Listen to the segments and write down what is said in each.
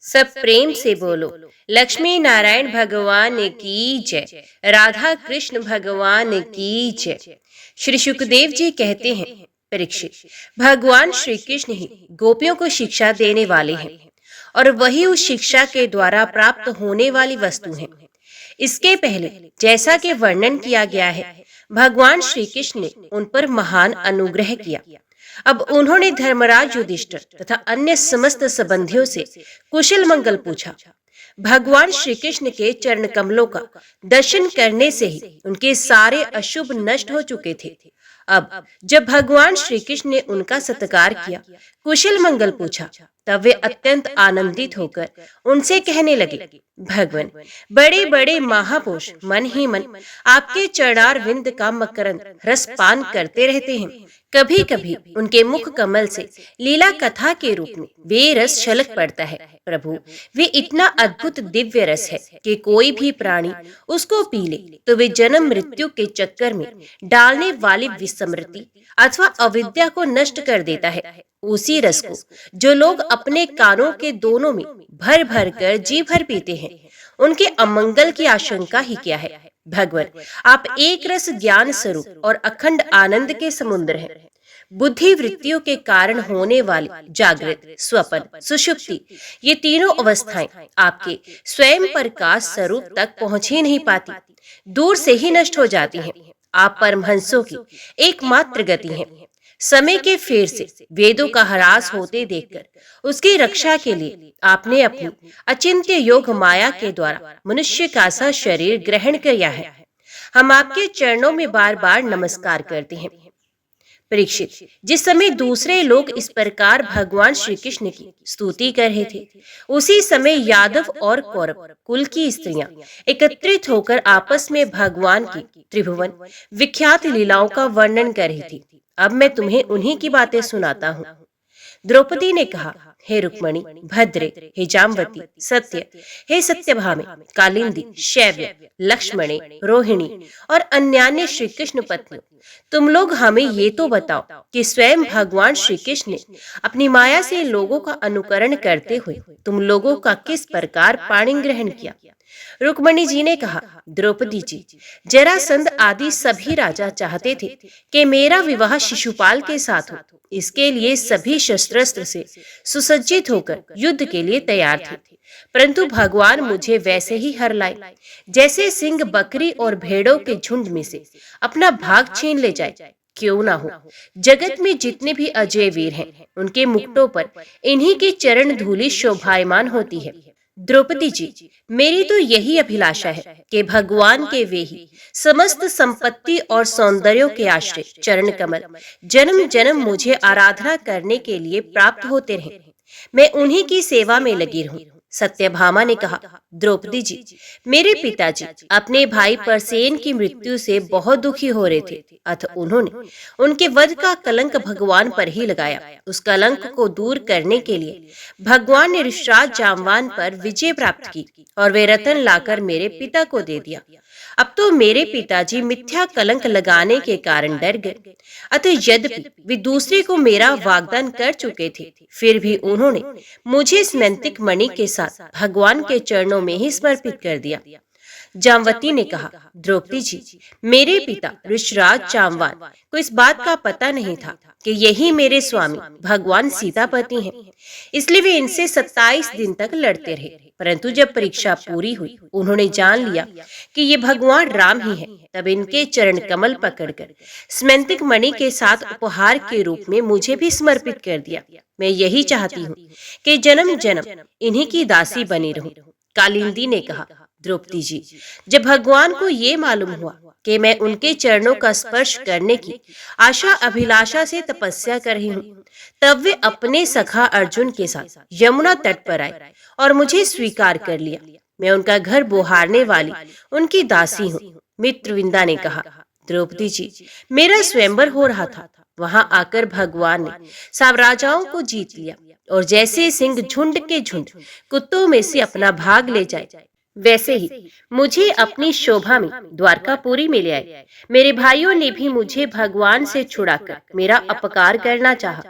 सब प्रेम से बोलो, लक्ष्मी नारायण भगवान की जय, राधा कृष्ण भगवान की जय। श्री सुखदेव जी कहते हैं, परीक्षित, भगवान श्री कृष्ण ही गोपियों को शिक्षा देने वाले हैं और वही उस शिक्षा के द्वारा प्राप्त होने वाली वस्तु है। इसके पहले जैसा कि वर्णन किया गया है, भगवान श्री कृष्ण ने उन पर महान अनुग्रह किया। अब उन्होंने धर्मराज युधिष्ठिर तथा अन्य समस्त संबंधियों से कुशल मंगल पूछा। भगवान श्री कृष्ण के चरण कमलों का दर्शन करने से ही उनके सारे अशुभ नष्ट हो चुके थे। अब जब भगवान श्री कृष्ण ने उनका सत्कार किया, कुशल मंगल पूछा, तब वे अत्यंत आनंदित होकर उनसे कहने लगे, भगवान, बड़े बड़े महापुरुष मन ही मन आपके चरणार विंद का मकरंद रस पान करते रहते हैं। कभी कभी उनके मुख कमल से लीला कथा के रूप में वे रस छलक पड़ता है। प्रभु, वे इतना अद्भुत दिव्य रस है कि कोई भी प्राणी उसको पी ले तो वे जन्म मृत्यु के चक्कर में डालने वाली विस्मृति अथवा अविद्या को नष्ट कर देता है। उसी रस को जो लोग अपने कानों के दोनों में भर भर कर जी भर पीते हैं, उनके अमंगल की आशंका ही क्या है। भगवान, आप एक रस ज्ञान स्वरूप और अखंड आनंद के समुद्र हैं। बुद्धि वृत्तियों के कारण होने वाली जागृत, स्वप्न, सुषुप्ति, ये तीनों अवस्थाएं आपके स्वयं प्रकाश स्वरूप तक पहुंच ही नहीं पाती, दूर से ही नष्ट हो जाती हैं। आप परमहंसों की एकमात्र गति हैं। समय के फेर से वेदों का ह्रास होते देखकर उसकी रक्षा के लिए आपने अपनी अचिंत्य योग माया के द्वारा मनुष्य का सा शरीर ग्रहण किया है। हम आपके चरणों में बार बार नमस्कार करते हैं। परीक्षित, जिस समय दूसरे लोग इस प्रकार भगवान श्री कृष्ण की स्तुति कर रहे थे, उसी समय यादव और कौरव कुल की स्त्रियां एकत्रित होकर आपस में भगवान की त्रिभुवन विख्यात लीलाओं का वर्णन कर रही थी। अब मैं तुम्हें उन्हीं की बातें सुनाता हूँ। द्रौपदी ने कहा, हे रुक्मणी, भद्रे, हे जाम्बती, सत्य, हे सत्यभामे, कालिंदी, शैव्य, लक्ष्मणे, रोहिणी और अन्यान्य श्री कृष्ण पत्नियों, तुम लोग हमें ये तो बताओ कि स्वयं भगवान श्री कृष्ण ने अपनी माया से लोगों का अनुकरण करते हुए तुम लोगों का किस प्रकार पाणी ग्रहण किया। रुक्मणी जी ने कहा, द्रौपदी जी, जरासंध आदि सभी राजा चाहते थे कि मेरा विवाह शिशुपाल के साथ हो। इसके लिए सभी शस्त्रास्त्र से सुसज्जित होकर युद्ध के लिए तैयार थे, परंतु भगवान मुझे वैसे ही हर लाए जैसे सिंह बकरी और भेड़ों के झुंड में से अपना भाग छीन ले जाए। क्यों ना हो, जगत में जितने भी अजय वीर हैं, उनके मुकुटों पर इन्हीं की चरण धूलि शोभायमान होती है। द्रौपदी जी, मेरी तो यही अभिलाषा है कि भगवान के वे ही समस्त संपत्ति और सौंदर्यों के आश्रय चरण कमल जन्म जन्म मुझे आराधना करने के लिए प्राप्त होते रहे। मैं उन्हीं की सेवा में लगी रहूं। सत्यभामा ने कहा, द्रौपदी जी, मेरे पिताजी अपने भाई परसेन की मृत्यु से बहुत दुखी हो रहे थे, अतः उन्होंने उनके वध का कलंक भगवान पर ही लगाया। उस कलंक को दूर करने के लिए भगवान ने ऋषराज जामवान पर विजय प्राप्त की और वे रतन लाकर मेरे पिता को दे दिया। अब तो मेरे पिताजी मिथ्या कलंक लगाने के कारण डर गए, अतः यद्यपि वे दूसरे को मेरा वाग्दान कर चुके थे, फिर भी उन्होंने मुझे स्मैंतिक मणि के साथ भगवान के चरणों में ही समर्पित कर दिया। जामवती ने कहा, द्रौपदी जी, मेरे पिता ऋषराज जामवान को इस बात का पता नहीं था कि यही मेरे स्वामी भगवान सीतापति हैं, इसलिए वे इनसे 27 दिन तक लड़ते रहे। परंतु जब परीक्षा पूरी हुई, उन्होंने जान लिया कि ये भगवान राम ही हैं, तब इनके चरण कमल पकड़कर स्मैंतिक मणि के साथ उपहार के रूप में मुझे भी समर्पित कर दिया। मैं यही चाहती हूँ कि जन्म जन्म इन्हीं की दासी बनी रहूं। कालिंदी ने कहा, द्रौपदी जी, जब भगवान को ये मालूम हुआ कि मैं उनके चरणों का स्पर्श करने की आशा अभिलाषा से तपस्या कर रही हूँ, तब वे अपने सखा अर्जुन के साथ यमुना तट पर आए और मुझे स्वीकार कर लिया। मैं उनका घर बोहारने वाली उनकी दासी हूँ। मित्रविंदा ने कहा, द्रौपदी जी, मेरा स्वयंवर हो रहा था। वहां आकर भगवान ने सब राजाओं को जीत लिया और जैसे सिंह झुंड के झुंड कुत्तों में से अपना भाग ले जाए, वैसे ही मुझे अपनी शोभा में द्वारकापुरी में ले आए। मेरे भाइयों ने भी मुझे भगवान से छुड़ाकर मेरा अपकार करना चाहा,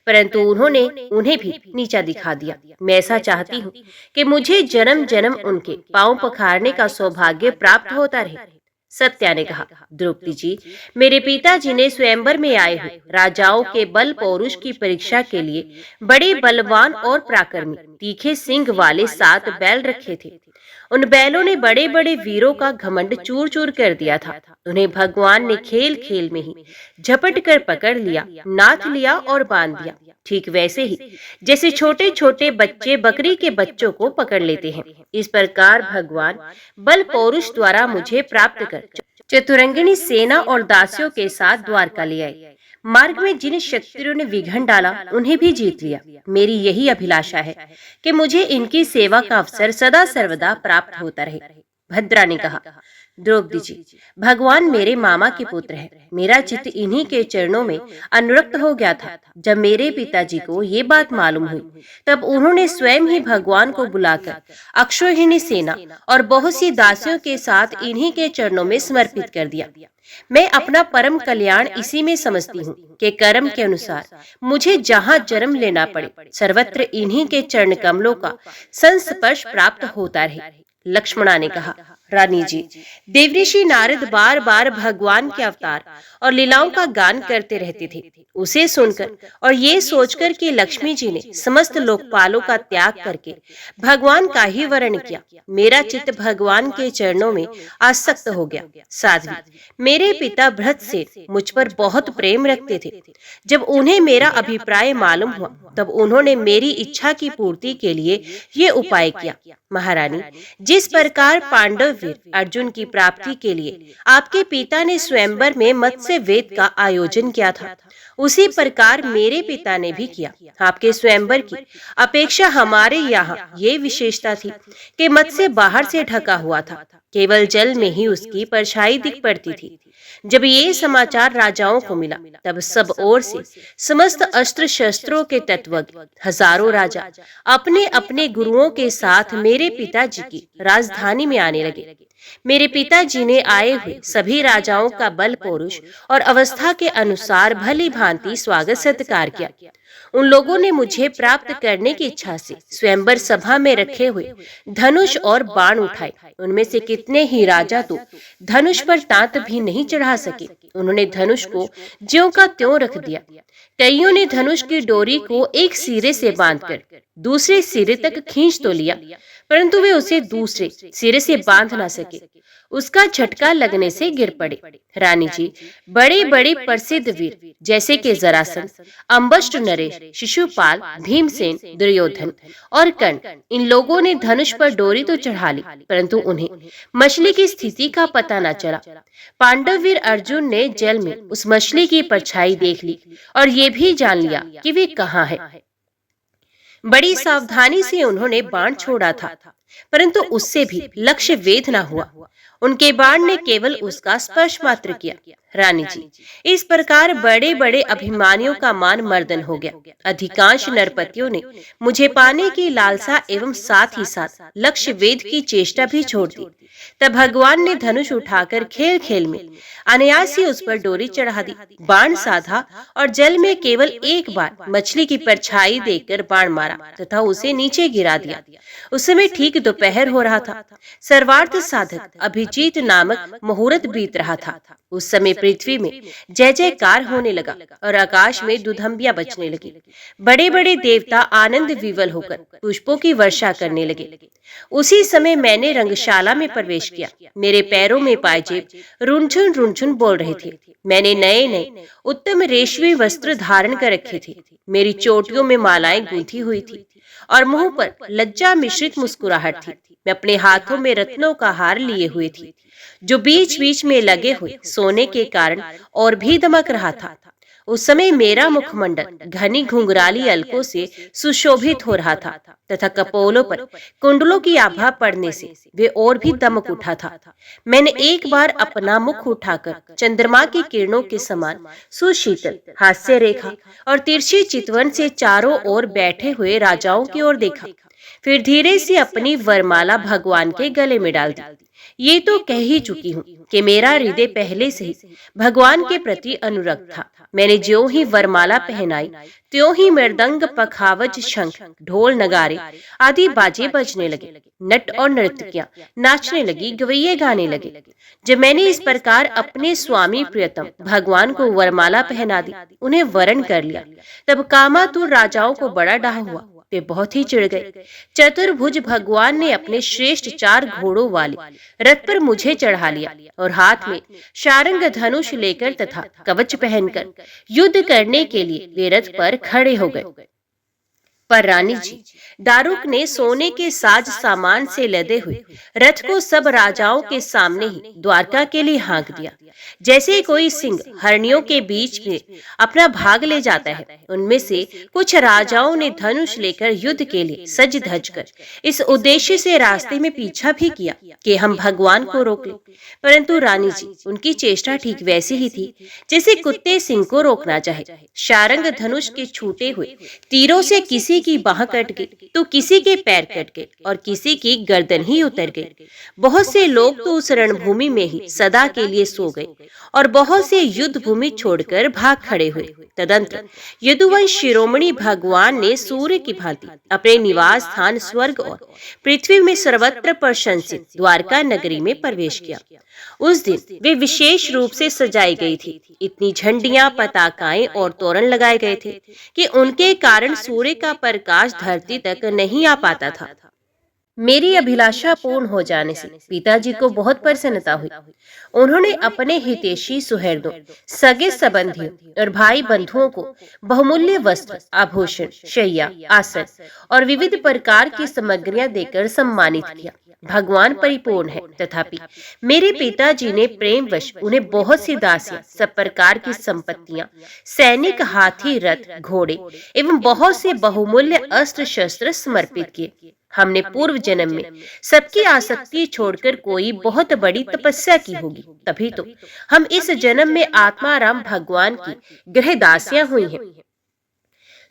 परंतु उन्होंने उन्हें भी नीचा दिखा दिया। मैं ऐसा चाहती हूँ कि मुझे जन्म जन्म उनके पांव पखारने का सौभाग्य प्राप्त होता रहे। सत्या ने कहा, द्रौपदी जी, मेरे पिताजी ने स्वयंवर में आए हुए राजाओं के बल पौरुष की परीक्षा के लिए बड़े बलवान और पराक्रमी तीखे सींग वाले 7 बैल रखे थे। उन बैलों ने बड़े बड़े वीरों का घमंड चूर चूर कर दिया था। उन्हें भगवान ने खेल खेल में ही झपट कर पकड़ लिया, नाथ लिया और बांध दिया, ठीक वैसे ही जैसे छोटे छोटे बच्चे बकरी के बच्चों को पकड़ लेते हैं। इस प्रकार भगवान बल पौरुष द्वारा मुझे प्राप्त कर चतुरंगिणी सेना और दासियों के साथ द्वारका ले आए। मार्ग में जिन शत्रुओं ने विघन डाला उन्हें भी जीत लिया। मेरी यही अभिलाषा है कि मुझे इनकी सेवा का अवसर सदा सर्वदा प्राप्त होता रहे। भद्रा ने कहा, द्रौपदी जी, भगवान मेरे मामा के पुत्र हैं। मेरा चित्त इन्हीं के चरणों में अनुरक्त हो गया था। जब मेरे पिताजी को ये बात मालूम हुई तब उन्होंने स्वयं ही भगवान को बुलाकर अक्षौहिणी सेना और बहुत सी दासियों के साथ इन्हीं के चरणों में समर्पित कर दिया। मैं अपना परम कल्याण इसी में समझती हूँ कि कर्म के अनुसार मुझे जहाँ जन्म लेना पड़े सर्वत्र इन्हीं के चरण कमलों का संस्पर्श प्राप्त होता रहे। लक्ष्मणा ने कहा, रानी जी, देवऋषि नारद बार बार भगवान के अवतार और लीलाओं का गान करते रहते थे। उसे सुनकर और ये सोचकर कि लक्ष्मी जी ने समस्त लोकपालों का त्याग करके भगवान का ही वर्ण किया, मेरा चित्त भगवान के चरणों में आसक्त हो गया। साध्वी, मेरे पिता भृतसेन मुझ पर बहुत प्रेम रखते थे। जब उन्हें मेरा अभिप्राय मालूम हुआ तब उन्होंने मेरी इच्छा की पूर्ति के लिए ये उपाय किया। महारानी, जिस प्रकार पांडव वीर अर्जुन की प्राप्ति के लिए आपके पिता ने स्वयंवर में मत्स्य वेद का आयोजन किया था, उसी प्रकार मेरे पिता ने भी किया। आपके स्वयंवर की अपेक्षा हमारे यहाँ ये विशेषता थी कि मत्स्य बाहर से ढका हुआ था, केवल जल में ही उसकी परछाई दिख पड़ती थी। जब ये समाचार राजाओं को मिला तब सब ओर से समस्त अस्त्र शस्त्रों के तत्वज्ञ हजारों राजा अपने अपने गुरुओं के साथ मेरे पिताजी की राजधानी में आने लगे। मेरे पिताजी ने आए हुए सभी राजाओं का बल पौरुष और अवस्था के अनुसार भली भांति स्वागत सत्कार किया। उन लोगों ने मुझे प्राप्त करने की इच्छा से स्वयंवर सभा में रखे हुए धनुष और बाण उठाए। उनमें से कितने ही राजा तो धनुष पर तांत भी नहीं चढ़ा सके। उन्होंने धनुष को ज्यों का त्यों रख दिया। कईयों ने धनुष की डोरी को एक सिरे से बांधकर दूसरे सिरे तक खींच तो लिया, परंतु वे उसे दूसरे सिरे से बांध ना सके। उसका झटका लगने से गिर पड़े। रानी जी, बड़े बड़े प्रसिद्ध वीर जैसे कि जरासंध, अम्बष्ट नरेश, शिशुपाल, भीमसेन, दुर्योधन और कर्ण, इन लोगों ने धनुष पर डोरी तो चढ़ा ली, परंतु उन्हें मछली की स्थिति का पता न चला। पांडव वीर अर्जुन ने जल में उस मछली की परछाई देख ली और ये भी जान लिया कि वे कहाँ है। बड़ी सावधानी से उन्होंने बाण छोड़ा था, परंतु उससे भी लक्ष्य वेध न हुआ। उनके बाण ने केवल उसका स्पर्श मात्र किया। रानी जी, इस प्रकार बड़े बड़े अभिमानियों का मान मर्दन हो गया। अधिकांश नरपतियों ने मुझे पाने की लालसा एवं साथ ही साथ लक्ष्य वेध की चेष्टा भी छोड़ दी। तब भगवान ने धनुष उठाकर खेल खेल में अनायास ही उस पर डोरी चढ़ा दी, बाण साधा और जल में केवल एक बार मछली की परछाई देखकर बाण मारा तथा उसे नीचे गिरा दिया। उस समय ठीक दोपहर हो रहा था। सर्वार्थ साधक अभिजीत नामक मुहूर्त बीत रहा था। उस समय पृथ्वी में जय जयकार होने लगा और आकाश में दुधंबियां बजने लगी। बड़े बड़े देवता आनंद विवल होकर पुष्पों की वर्षा करने लगे। उसी समय मैंने रंगशाला में प्रवेश किया। मेरे पैरों में पायजेब रुनझुन रुनझुन बोल रहे थे। मैंने नए नए उत्तम रेशमी वस्त्र धारण कर रखे थे। मेरी चोटियों में मालाएं गूंथी हुई थी और मुंह पर लज्जा मिश्रित मुस्कुराहट थी। मैं अपने हाथों में रत्नों का हार लिए हुए थी, जो बीच बीच में लगे हुए सोने के कारण और भी दमक रहा था। उस समय मेरा मुखमंडल घनी घुंघराली अलकों से सुशोभित हो रहा था तथा कपोलों पर कुंडलों की आभा पड़ने से वे और भी दमक उठा था। मैंने एक बार अपना मुख उठाकर चंद्रमा की किरणों के समान सुशीतल हास्य रेखा और तिरछी चितवन से चारों ओर बैठे हुए राजाओं की ओर देखा। फिर धीरे से अपनी वरमाला भगवान के गले में डाल दी। ये तो कह ही चुकी हूँ कि मेरा हृदय पहले से ही भगवान के प्रति अनुरक्त था। मैंने ज्यों ही वरमाला पहनाई त्यों ही मृदंग, पखावज, शंख, ढोल, नगारे आदि बाजे बजने लगे। नट और नर्तकियां नाचने लगी, गवैये गाने लगे। जब मैंने इस प्रकार अपने स्वामी प्रियतम भगवान को वरमाला पहना दी, उन्हें वरण कर लिया, तब कामातुर राजाओं को बड़ा डाह हुआ। वे बहुत ही चिढ़ गए। चतुर्भुज भगवान ने अपने श्रेष्ठ 4 घोड़ों वाले रथ पर मुझे चढ़ा लिया और हाथ में शारंग धनुष लेकर तथा कवच पहनकर युद्ध करने के लिए वे रथ पर खड़े हो गए। पर रानी जी, दारुक ने सोने के साज सामान से लदे हुए रथ को सब राजाओं के सामने ही द्वारका के लिए हाँक दिया। जैसे कोई सिंह हरणियों के बीच में अपना भाग ले जाता है, उनमें से कुछ राजाओं ने धनुष लेकर युद्ध के लिए सज धज कर इस उद्देश्य से रास्ते में पीछा भी किया कि हम भगवान को रोक लें। परंतु रानी जी, उनकी चेष्टा ठीक वैसी ही थी जैसे कुत्ते सिंह को रोकना चाहे। शारंग धनुष के छूटे हुए तीरों से किसी की बाह कट गई तो किसी के पैर कट गए और किसी की गर्दन ही उतर गई। बहुत से लोग तो उस रणभूमि में ही सदा के लिए सो गए और बहुत से युद्ध भूमि छोड़कर भाग खड़े हुए। तदंतर यदुवंश शिरोमणि भगवान ने सूर्य की भांति अपने निवास स्थान स्वर्ग और पृथ्वी में सर्वत्र प्रशंसित द्वारका नगरी में प्रवेश किया। उस दिन वे विशेष रूप से सजाई गई थी। इतनी झंडियां, पताकाएं और तोरण लगाए गए थे कि उनके कारण सूर्य का प्रकाश धरती तक नहीं आ पाता था। मेरी अभिलाषा पूर्ण हो जाने से पिताजी को बहुत प्रसन्नता हुई। उन्होंने अपने हितैषी सुहृदों, सगे संबंधियों और भाई बंधुओं को बहुमूल्य वस्त्र, आभूषण, शैया, आसन और विविध प्रकार की सामग्रियां देकर सम्मानित किया। भगवान परिपूर्ण है, तथापि मेरे पिताजी ने प्रेमवश उन्हें बहुत सी दासियां, सब प्रकार की संपत्तियां, सैनिक, हाथी, रथ, घोड़े एवं बहुत से बहुमूल्य अस्त्र शस्त्र समर्पित किए। हमने पूर्व जन्म में सबकी आसक्ति छोड़कर कोई बहुत बड़ी तपस्या की होगी, तभी तो हम इस जन्म में आत्माराम भगवान की गृहदासियां हुई हैं।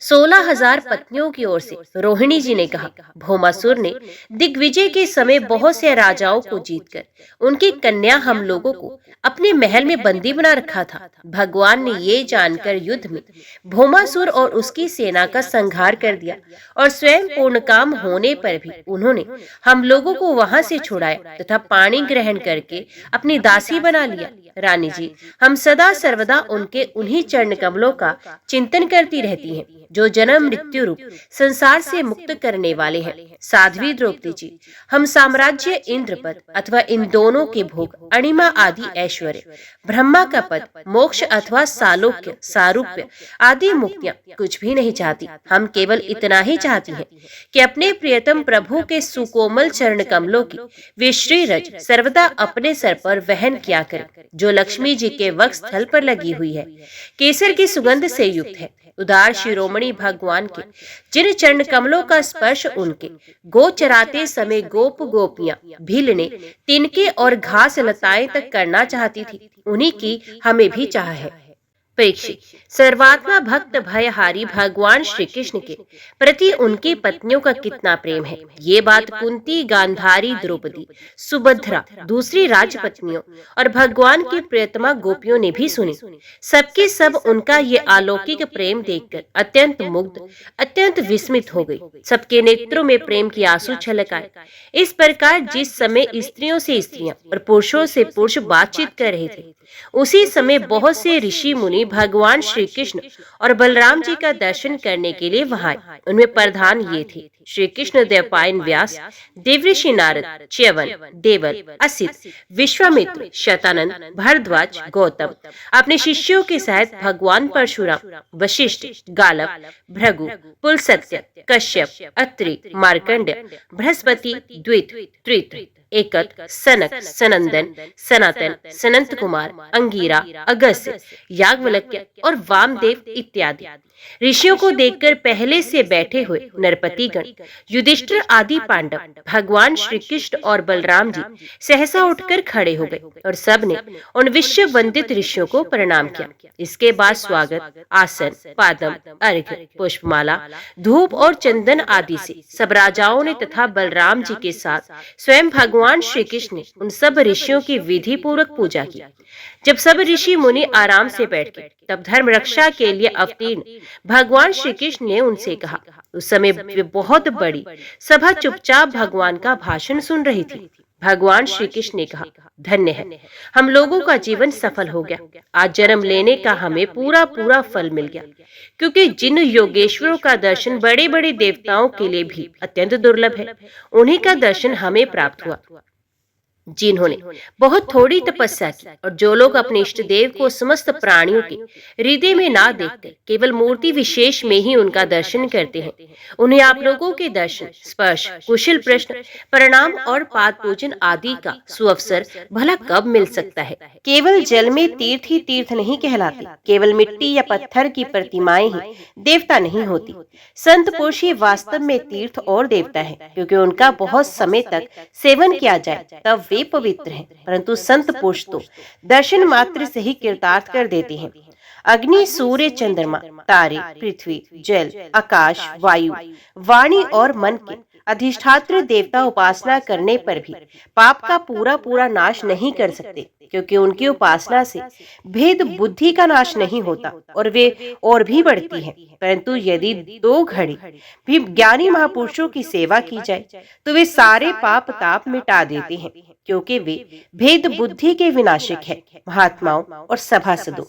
16,000 पत्नियों की ओर से रोहिणी जी ने कहा, भौमासुर ने दिग्विजय के समय बहुत से राजाओं को जीतकर उनकी कन्या हम लोगों को अपने महल में बंदी बना रखा था। भगवान ने ये जानकर युद्ध में भौमासुर और उसकी सेना का संहार कर दिया और स्वयं पूर्ण काम होने पर भी उन्होंने हम लोगों को वहां से छुड़ाया तथा पानी ग्रहण करके अपनी दासी बना लिया। रानी जी, हम सदा सर्वदा उनके उन्हीं चरण कमलों का चिंतन करती रहती हैं जो जन्म मृत्यु रूप संसार से मुक्त करने वाले हैं। साध्वी द्रौपदी जी, हम साम्राज्य, इंद्रपद अथवा इन दोनों के भोग, अणिमा आदि ऐश्वर्य, ब्रह्मा का पद, मोक्ष अथवा सालोक्य, सारूप्य आदि मुक्तियां कुछ भी नहीं चाहती। हम केवल इतना ही चाहती हैं कि अपने प्रियतम प्रभु के सुकोमल चरण कमलों की वे श्रीरज सर्वदा अपने सर पर वहन किया करें, जो लक्ष्मी जी के वक्ष स्थल पर लगी हुई है, केसर की सुगंध से युक्त है। उदार शिरोमणि भगवान के जिन चरण कमलों का स्पर्श उनके गो चराते समय गोप गोपियां भीलने, तिनके और घास लताएं तक करना चाहती थी, उन्हीं की हमें भी चाह है। परीक्षित, सर्वात्मा भक्त भयहारी भगवान श्री कृष्ण के प्रति उनकी पत्नियों का कितना प्रेम है, ये बात कुंती, गांधारी, द्रौपदी, सुभद्रा, दूसरी राजपत्नियों और भगवान की प्रियतमा गोपियों ने भी सुनी। सबके सब उनका ये अलौकिक प्रेम देखकर अत्यंत मुग्ध, अत्यंत विस्मित हो गई। सबके नेत्रों में प्रेम की आंसू छलक आए। इस प्रकार जिस समय स्त्रियों से स्त्रियां और पुरुषों से पुरुष बातचीत कर रहे थे, उसी समय बहुत से ऋषि मुनि भगवान श्री कृष्ण और बलराम जी का दर्शन करने के लिए वहां आए। उनमें प्रधान ये थे श्री कृष्ण द्वैपायन व्यास, देवऋषि नारद, च्यवन, देवल, असित, विश्वामित्र, शतानंद, भरद्वाज, गौतम अपने शिष्यों के साथ भगवान परशुराम, वशिष्ठ, गालव, भृगु, पुलस्त्य, कश्यप, अत्रि, मार्कंडेय, बृहस्पति, द्वित, त्रित, एकत, सनक, सनंदन, सनातन, सनंत कुमार, अंगीरा, अगस्त्य, याज्ञवल्क्य और वामदेव इत्यादि ऋषियों को देखकर पहले से बैठे हुए नरपतिगण, युधिष्ठिर आदि पांडव, भगवान श्री कृष्ण और बलराम जी सहसा उठकर खड़े हो गए और सबने उन विश्व वंदित ऋषियों को प्रणाम किया। इसके बाद स्वागत, आसन, पादम, अर्घ्य, पुष्पमाला, धूप और चंदन आदि से सब राजाओं ने तथा बलराम जी के साथ स्वयं भगवान श्री कृष्ण ने उन सब ऋषियों की विधि पूर्वक पूजा की। जब सब ऋषि मुनि आराम से बैठ गए, तब धर्म रक्षा के लिए अवतीर्ण भगवान श्री कृष्ण ने उनसे कहा। उस समय वे बहुत बड़ी सभा चुपचाप भगवान का भाषण सुन रही थी। भगवान श्री कृष्ण ने कहा, धन्य है, हम लोगों का जीवन सफल हो गया। आज जन्म लेने का हमें पूरा पूरा फल मिल गया, क्योंकि जिन योगेश्वरों का दर्शन बड़े बड़े देवताओं के लिए भी अत्यंत दुर्लभ है, उन्हीं का दर्शन हमें प्राप्त हुआ, जिन्होंने बहुत थोड़ी तपस्या की। और जो लोग अपने इष्ट देव को समस्त प्राणियों के हृदय में ना देखकर केवल मूर्ति विशेष में ही उनका दर्शन करते हैं, उन्हें आप लोगों के दर्शन, स्पर्श, कुशल प्रश्न, प्रणाम और पाद पूजन आदि का सुअवसर भला कब मिल सकता है। केवल जल में तीर्थ ही तीर्थ नहीं कहलाते, केवल मिट्टी या पत्थर की प्रतिमाएं ही देवता नहीं होती। संत पुरुष ही वास्तव में तीर्थ और देवता है, क्योंकि उनका बहुत समय तक सेवन किया जाए तब वे पवित्र हैं। परंतु संत पुरुष तो दर्शन मात्र से ही कृतार्थ कर देते हैं। अग्नि, सूर्य, चंद्रमा, तारे, पृथ्वी, जल, आकाश, वायु, वाणी और मन के अधिष्ठात्र देवता उपासना करने पर भी पाप का पूरा पूरा नाश नहीं कर सकते, क्योंकि उनकी उपासना से भेद बुद्धि का नाश नहीं होता और वे और भी बढ़ती है। परंतु यदि 2 घड़ी भी ज्ञानी महापुरुषों की सेवा की जाए तो वे सारे पाप ताप मिटा देते हैं, क्योंकि वे भेद बुद्धि के विनाशक है। महात्माओं और सभासदों,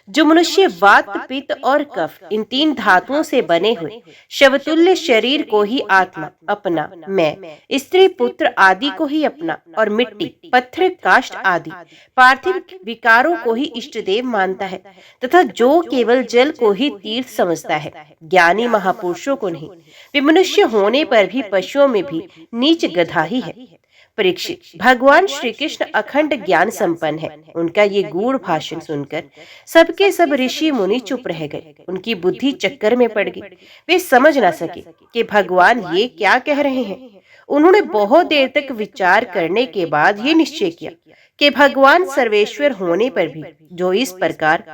जो मनुष्य वात, पित्त और कफ इन 3 धातुओं से बने हुए शवतुल्य शरीर को ही आत्मा, अपना, मैं, स्त्री, पुत्र आदि को ही अपना और मिट्टी, पत्थर, काष्ठ आदि पार्थिव विकारों को ही इष्ट देव मानता है, तथा जो केवल जल को ही तीर्थ समझता है, ज्ञानी महापुरुषों को नहीं, वे मनुष्य होने पर भी पशुओं में भी नीच गधा ही है। परीक्षित, भगवान श्री कृष्ण अखंड ज्ञान संपन्न है। उनका ये गूढ़ भाषण सुनकर सबके सब ऋषि मुनि चुप रह गए। उनकी बुद्धि चक्कर में पड़ गई। वे समझ न सके कि भगवान ये क्या कह रहे हैं। उन्होंने बहुत देर तक विचार करने के बाद ये निश्चय किया कि भगवान सर्वेश्वर होने पर भी जो इस प्रकार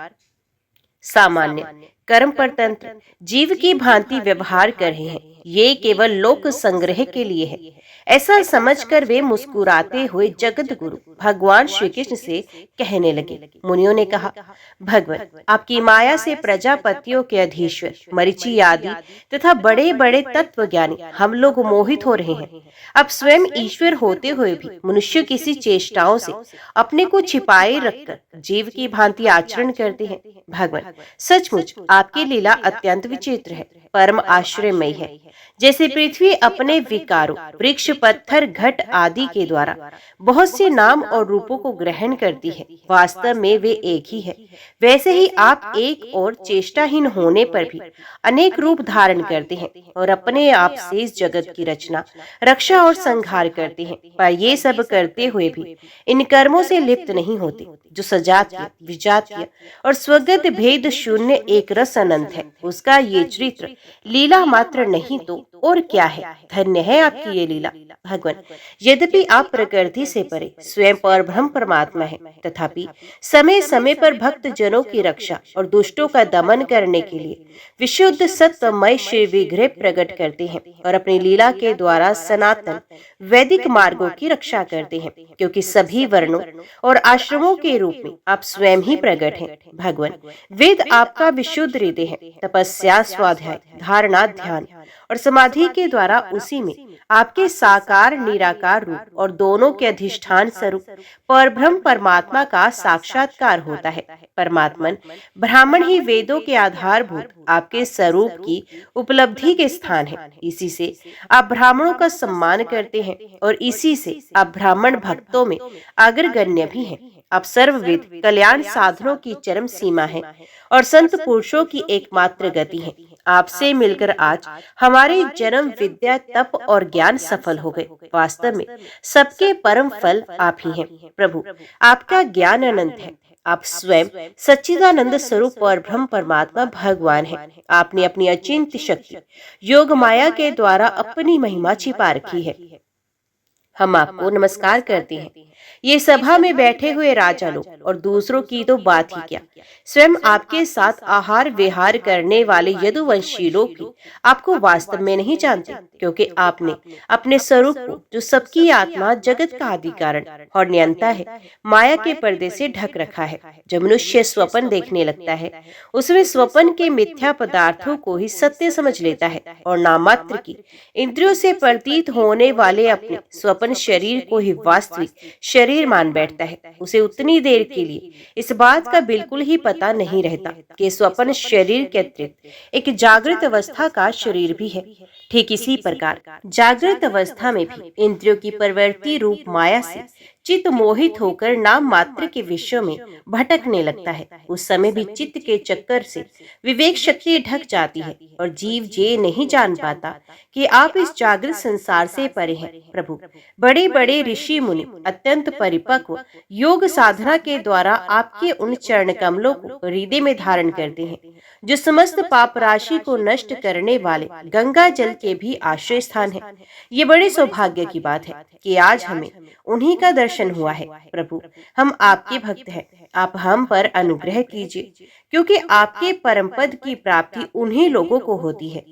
सामान्य कर्म परतंत्र जीव की भांति व्यवहार कर रहे हैं, ये केवल लोक संग्रह के लिए है। ऐसा समझकर वे मुस्कुराते हुए जगत गुरु भगवान श्री कृष्ण से कहने लगे। मुनियों ने कहा, भगवान, आपकी माया से प्रजापतियों के अधीश्वर मरीचि आदि तथा बड़े बड़े तत्वज्ञानी हम लोग मोहित हो रहे हैं। अब स्वयं ईश्वर होते हुए भी मनुष्य किसी चेष्टाओं से अपने को छिपाए रखकर जीव की भांति आचरण करते हैं। भगवान, सचमुच आपकी लीला अत्यंत विचित्र है, परम आश्चर्यमयी है। जैसे पृथ्वी अपने विकारों, वृक्ष, पत्थर, घट आदि के द्वारा बहुत से नाम और रूपों को ग्रहण करती है, वास्तव में वे एक ही है, वैसे ही आप एक और चेष्टाहीन होने पर भी अनेक रूप धारण करते हैं और अपने आप से इस जगत की रचना, रक्षा और संहार करते हैं। पर ये सब करते हुए भी इन कर्मों से लिप्त नहीं होते, जो सजातीय, विजातीय और स्वगत भेद शून्य एक रस अनंत है। उसका ये चरित्र लीला मात्र नहीं तो और क्या है। धन्य है आपकी ये लीला। भगवान, यद्यपि आप प्रकृति से परे स्वयं परब्रह्म परमात्मा है, तथापि समय समय पर भक्त जनों की रक्षा और दुष्टों का दमन करने के लिए विशुद्ध सत्यमय श्री विग्रह प्रकट करते हैं और अपनी लीला के द्वारा सनातन वैदिक मार्गों की रक्षा करते हैं, क्योंकि सभी वर्णों और आश्रमों के रूप में आप स्वयं ही प्रकट हैं। भगवान, वेद आपका विशुद्ध हृदय है। तपस्या, स्वाध्याय, धारणा, ध्यान और समाधि के द्वारा उसी में आपके साकार निराकार रूप और दोनों के अधिष्ठान स्वरूप परब्रह्म परमात्मा का साक्षात्कार होता है। परमात्मन ब्राह्मण ही वेदों के आधारभूत आपके स्वरूप की उपलब्धि के स्थान है। इसी से आप ब्राह्मणों का सम्मान करते हैं और इसी से आप ब्राह्मण भक्तों में अग्रगण्य भी हैं। आप सर्वविध कल्याण साधनों की चरम सीमा है और संत पुरुषों की एकमात्र गति है। आपसे मिलकर आज हमारे जन्म, विद्या, तप और ज्ञान सफल हो गए। वास्तव में सबके परम फल आप ही हैं। प्रभु, आपका ज्ञान अनंत है, आप स्वयं सच्चिदानंद स्वरूप और ब्रह्म परमात्मा भगवान हैं। आपने अपनी अचिंत्य शक्ति योग माया के द्वारा अपनी महिमा छिपा रखी है। हम आपको नमस्कार करते हैं। ये सभा में बैठे हुए राजा लोग और दूसरों की तो बात ही क्या, स्वयं आपके साथ आहार विहार करने वाले यदुवंशी लोग भी आपको वास्तव में नहीं जानते, क्योंकि आपने अपने स्वरूप को, जो सबकी आत्मा, जगत का आदि कारण और नियंता है, माया के पर्दे से ढक रखा है। जब मनुष्य स्वप्न देखने लगता है, उसमें स्वप्न के मिथ्या पदार्थों को ही सत्य समझ लेता है और नामात्र की इंद्रियों से प्रतीत होने वाले अपने स्वप्न शरीर को ही वास्तविक शरीर मान बैठता है। उसे उतनी देर के लिए इस बात का बिल्कुल ही पता नहीं रहता कि स्वप्न शरीर के अतिरिक्त एक जागृत अवस्था का शरीर भी है। ठीक इसी प्रकार जागृत अवस्था में भी इंद्रियों की प्रवृत्ति रूप माया से चित्त मोहित होकर नाम मात्र के विषयों में भटकने लगता है। उस समय भी चित्त के चक्कर से विवेक शक्ति ढक जाती है और जीव ये नहीं जान पाता कि आप इस जागृत संसार से परे हैं। प्रभु, बड़े बड़े ऋषि मुनि अत्यंत परिपक्व योग साधना के द्वारा आपके उन चरण कमलों को हृदय में धारण करते हैं, जो समस्त पाप राशि को नष्ट करने वाले गंगा जल के भी आश्रय स्थान है। ये बड़े सौभाग्य की बात है कि आज हमें उन्हीं का दर्शन हुआ है। प्रभु, हम आपके भक्त हैं, आप हम पर अनुग्रह कीजिए, क्योंकि आपके परम पद की प्राप्ति उन्हीं लोगों को होती है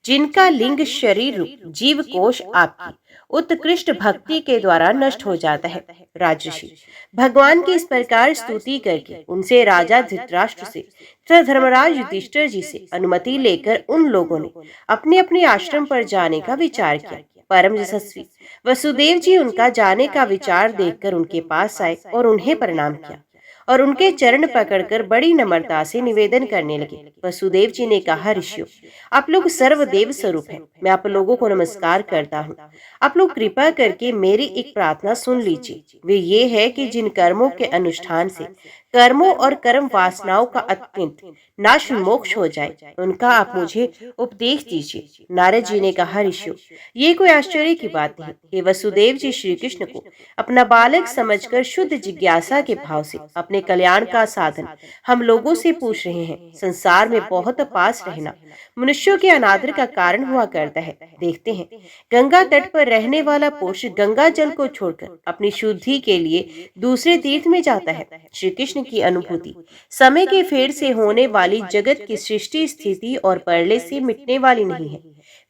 जिनका लिंग शरीर रूप जीव कोश आपकी उत्कृष्ट भक्ति के द्वारा नष्ट हो जाता है। राजर्षि भगवान की इस प्रकार स्तुति करके उनसे राजा धृतराष्ट्र से तथा धर्मराज युधिष्ठिर जी से अनुमति लेकर उन लोगों ने अपने अपने आश्रम पर जाने का विचार किया। परम यशस्वी वसुदेव जी उनका जाने का विचार देखकर उनके पास आए और उन्हें प्रणाम किया और उनके चरण पकड़कर बड़ी नम्रता से निवेदन करने लगे। वसुदेव जी ने कहा, ऋषियों, आप लोग सर्वदेव स्वरूप हैं। मैं आप लोगों को नमस्कार करता हूँ। आप लोग कृपा करके मेरी एक प्रार्थना सुन लीजिए। वे ये है कि जिन कर्मों के अनुष्ठान से कर्मों और कर्म वासनाओं का अत्यंत नाश मोक्ष हो जाए, उनका आप मुझे उपदेश दीजिए। नारद जी ने कहा, ऋषियों, ये कोई आश्चर्य की बात नहीं कि वसुदेव जी श्री कृष्ण को अपना बालक समझकर शुद्ध जिज्ञासा के भाव से अपने कल्याण का साधन हम लोगों से पूछ रहे हैं। संसार में बहुत पास रहना मनुष्यों के अनादर का कारण हुआ करता है। देखते हैं, गंगा तट पर रहने वाला पुरुष गंगा जल को छोड़कर अपनी शुद्धि के लिए दूसरे तीर्थ में जाता है। श्री कृष्ण की अनुभूति समय के फेर से होने वाली जगत की सृष्टि, स्थिति और प्रलय से मिटने वाली नहीं है।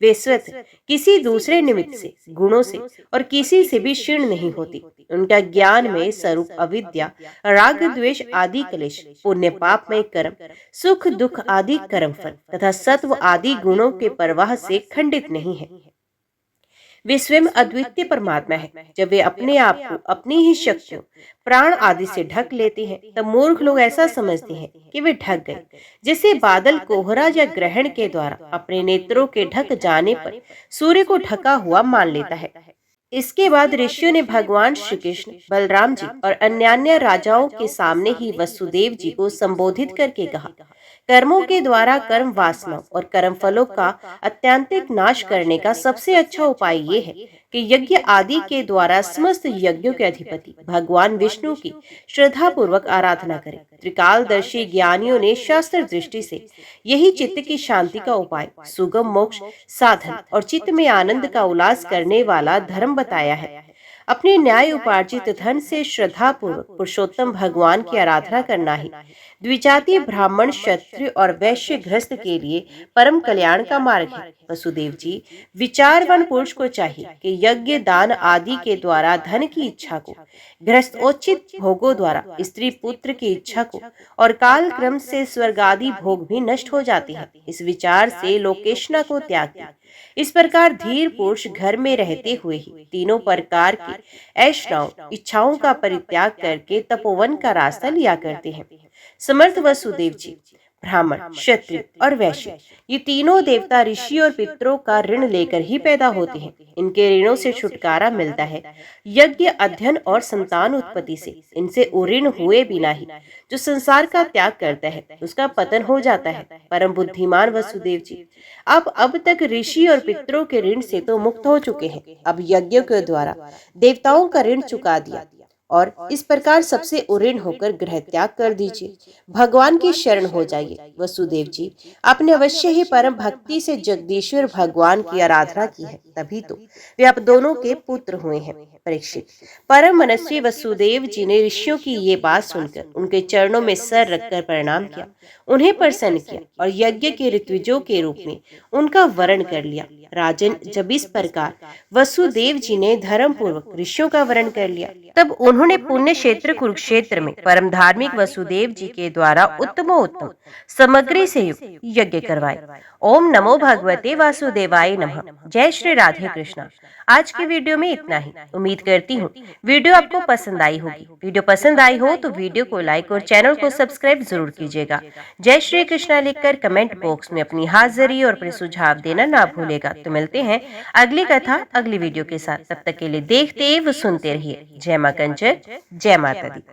वे स्वतः किसी दूसरे निमित्त से, गुणों से और किसी से भी क्षीण नहीं होती। उनका ज्ञान में स्वरूप अविद्या, राग द्वेष आदि कलेश, पुण्य पाप में कर्म, सुख दुख आदि कर्म फल तथा सत्व आदि गुणों के प्रवाह से खंडित नहीं है। वे स्वयं अद्वितीय परमात्मा है। जब वे अपने आप को अपनी ही शक्तियों, प्राण आदि से ढक लेते हैं, तब मूर्ख लोग ऐसा समझते हैं कि वे ढक गए, जैसे बादल कोहरा या ग्रहण के द्वारा अपने नेत्रों के ढक जाने पर सूर्य को ढका हुआ मान लेता है। इसके बाद ऋषियों ने भगवान श्री कृष्ण, बलराम जी और अन्य राजाओं के सामने ही वसुदेव जी को संबोधित करके कहा, कर्मों के द्वारा कर्म वासना और कर्म फलों का अत्यंतिक नाश करने का सबसे अच्छा उपाय ये है कि यज्ञ आदि के द्वारा समस्त यज्ञों के अधिपति भगवान विष्णु की श्रद्धा पूर्वक आराधना करें। त्रिकालदर्शी ज्ञानियों ने शास्त्र दृष्टि से यही चित्त की शांति का उपाय, सुगम मोक्ष साधन और चित्त में आनंद का उल्लास करने वाला धर्म बताया है। अपने न्याय उपार्जित धन से श्रद्धा पूर्वक पुरुषोत्तम भगवान की आराधना करना ही द्विजातीय ब्राह्मण, क्षत्रिय और वैश्य गृहस्थ के लिए परम कल्याण का मार्ग है। वसुदेव जी, विचारवान पुरुष को चाहिए कि यज्ञ, दान आदि के द्वारा धन की इच्छा को, गृहस्थोचित भोगों द्वारा स्त्री पुत्र की इच्छा को और काल क्रम से स्वर्ग आदि भोग भी नष्ट हो जाते हैं। इस विचार से लोकेशना को त्याग दिया। इस प्रकार धीर पुरुष घर में रहते हुए ही तीनों प्रकार की ऐशनाओं, इच्छाओं का परित्याग करके तपोवन का रास्ता लिया करते हैं। समर्थ वसुदेव जी, ब्राह्मण, क्षत्रिय और वैश्य, ये तीनों देवता ऋषि और पितरों का ऋण लेकर ही पैदा होते हैं। इनके ऋणों से छुटकारा मिलता है यज्ञ, अध्ययन और संतान उत्पत्ति से। इनसे उऋण हुए बिना ही जो संसार का त्याग करता है, उसका पतन हो जाता है। परम बुद्धिमान वसुदेव जी, आप अब तक ऋषि और पितरों के ऋण से तो मुक्त हो चुके हैं। अब यज्ञों के द्वारा देवताओं का ऋण चुका दिया और इस प्रकार सबसे उऋण होकर गृह त्याग कर दीजिए, भगवान की शरण हो जाइए। वसुदेव जी, आपने अवश्य ही परम भक्ति से जगदीश्वर भगवान की आराधना की है, तभी तो वे आप दोनों के पुत्र हुए हैं। परीक्षित, परम मनस्वी वसुदेव जी ने ऋषियों की ये बात सुनकर उनके चरणों में सर रखकर प्रणाम किया, उन्हें प्रसन्न किया और यज्ञ के ऋत्विजों के रूप में उनका वरण कर लिया। राजन, जब इस प्रकार वसुदेव जी ने धर्म पूर्वक ऋषियों का वरण कर लिया, तब उन्होंने पुण्य क्षेत्र कुरुक्षेत्र में परम धार्मिक वसुदेव जी के द्वारा उत्तमोत्तम सामग्री से युक्त यज्ञ करवाए। ओम नमो भगवते वासुदेवाय नमः। जय श्री राधे कृष्णा। आज की वीडियो में इतना ही। उम्मीद करती हूँ वीडियो आपको पसंद आई होगी। वीडियो पसंद आई हो तो वीडियो को लाइक और चैनल को सब्सक्राइब जरूर कीजिएगा। जय श्री कृष्णा लिखकर कमेंट बॉक्स में अपनी हाजिरी और अपने सुझाव देना ना भूलेगा। तो मिलते हैं अगली कथा अगली वीडियो के साथ। तब तक के लिए देखते व सुनते रहिए। जय मां कंचन, जय माता दी।